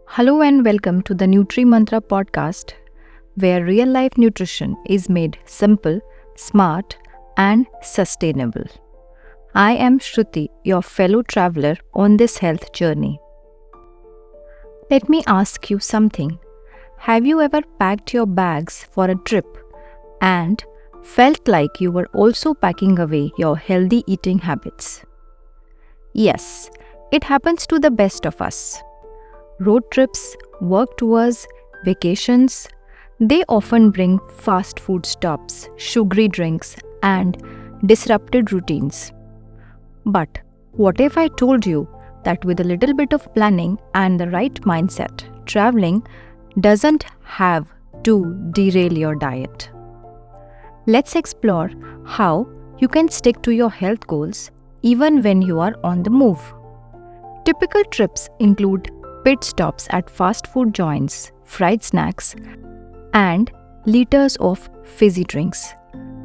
Hello and welcome to the Nutri Mantra podcast, where real life nutrition is made simple, smart, and sustainable. I am Shruti, your fellow traveler on this health journey. Let me ask you something. Have you ever packed your bags for a trip and felt like you were also packing away your healthy eating habits? Yes, it happens to the best of us. Road trips, work tours, vacations, they often bring fast food stops, sugary drinks, and disrupted routines. But what if I told you that with a little bit of planning and the right mindset, traveling doesn't have to derail your diet? Let's explore how you can stick to your health goals even when you are on the move. Typical trips include pit stops at fast food joints, fried snacks, and liters of fizzy drinks.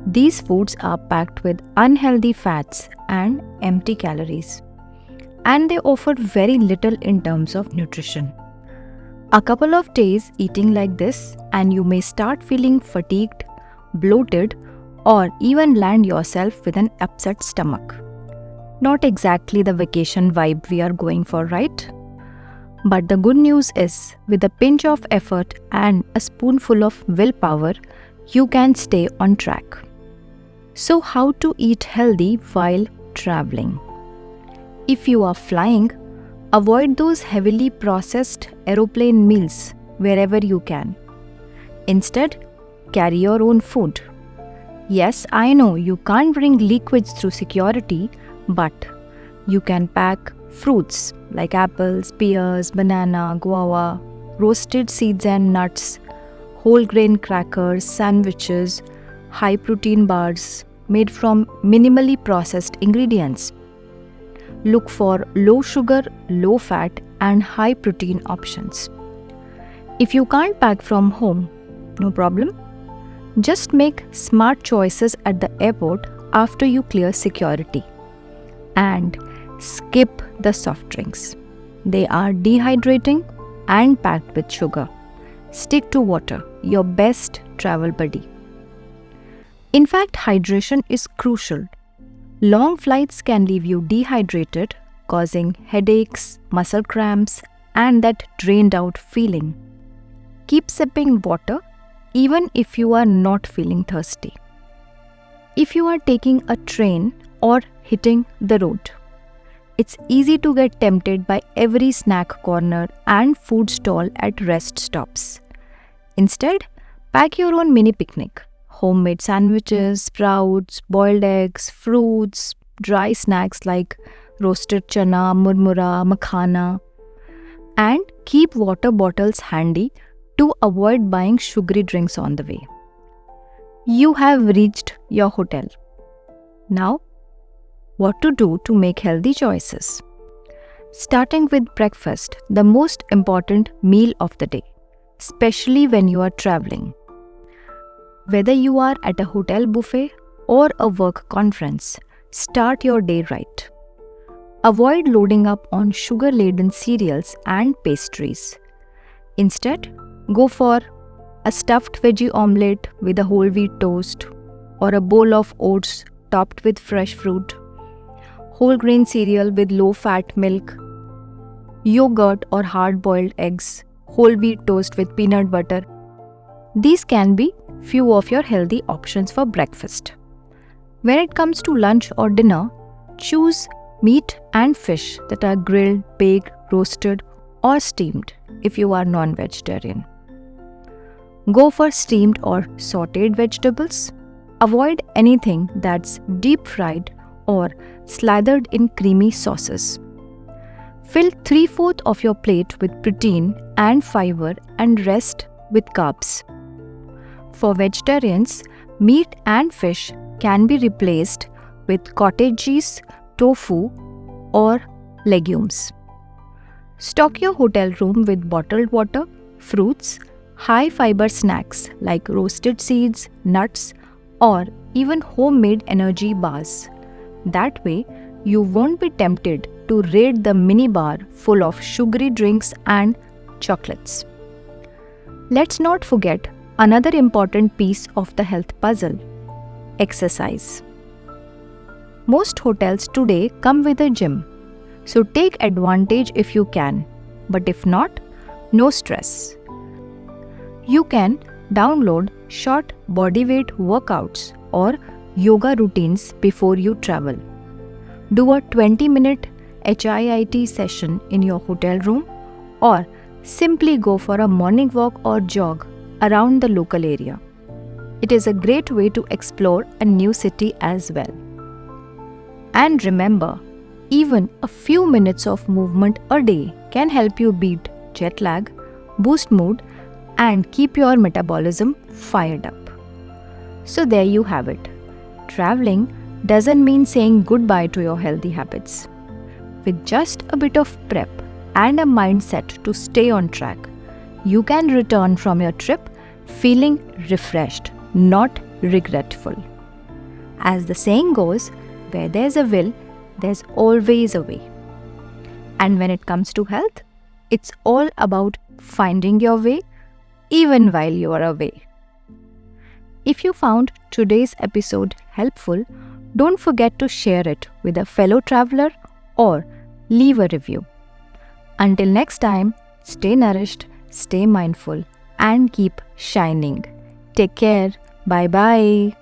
These foods are packed with unhealthy fats and empty calories, and they offer very little in terms of nutrition. A couple of days eating like this, and you may start feeling fatigued, bloated, or even land yourself with an upset stomach. Not exactly the vacation vibe we are going for, right? But the good news is, with a pinch of effort and a spoonful of willpower, you can stay on track. So, how to eat healthy while traveling? If you are flying, avoid those heavily processed aeroplane meals wherever you can. Instead, carry your own food. Yes, I know you can't bring liquids through security, but you can pack fruits like apples, pears, banana, guava, roasted seeds and nuts, whole grain crackers, sandwiches, high protein bars made from minimally processed ingredients. Look for low sugar, low fat, and high protein options. If you can't pack from home, no problem. Just make smart choices at the airport after you clear security. And skip the soft drinks. They are dehydrating and packed with sugar. Stick to water, your best travel buddy. In fact, hydration is crucial. Long flights can leave you dehydrated, causing headaches, muscle cramps, and that drained out feeling. Keep sipping water even if you are not feeling thirsty. If you are taking a train or hitting the road, it's easy to get tempted by every snack corner and food stall at rest stops. Instead, pack your own mini picnic. Homemade sandwiches, sprouts, boiled eggs, fruits, dry snacks like roasted chana, murmura, makhana. And keep water bottles handy to avoid buying sugary drinks on the way. You have reached your hotel. Now, what to do to make healthy choices? Starting with breakfast, the most important meal of the day, especially when you are traveling. Whether you are at a hotel buffet or a work conference, start your day right. Avoid loading up on sugar-laden cereals and pastries. Instead, go for a stuffed veggie omelette with a whole wheat toast, or a bowl of oats topped with fresh fruit, whole grain cereal with low fat milk, yogurt or hard boiled eggs, whole wheat toast with peanut butter. These can be few of your healthy options for breakfast. When it comes to lunch or dinner, choose meat and fish that are grilled, baked, roasted, or steamed if you are non-vegetarian. Go for steamed or sautéed vegetables. Avoid anything that's deep fried or slathered in creamy sauces. Fill 3/4 of your plate with protein and fiber and rest with carbs. For vegetarians, meat and fish can be replaced with cottage cheese, tofu, or legumes. Stock your hotel room with bottled water, fruits, high fiber snacks like roasted seeds, nuts, or even homemade energy bars. That way, you won't be tempted to raid the minibar full of sugary drinks and chocolates. Let's not forget another important piece of the health puzzle: exercise. Most hotels today come with a gym, so take advantage if you can, but if not, no stress. You can download short bodyweight workouts or yoga routines before you travel. Do a 20-minute HIIT session in your hotel room, or simply go for a morning walk or jog around the local area. It is a great way to explore a new city as well. And remember, even a few minutes of movement a day can help you beat jet lag, boost mood, and keep your metabolism fired up. So there you have it. Traveling doesn't mean saying goodbye to your healthy habits. With just a bit of prep and a mindset to stay on track, you can return from your trip feeling refreshed, not regretful. As the saying goes, where there's a will, there's always a way. And when it comes to health, it's all about finding your way even while you are away. If you found today's episode helpful, don't forget to share it with a fellow traveler or leave a review. Until next time, stay nourished, stay mindful, and keep shining. Take care. Bye bye.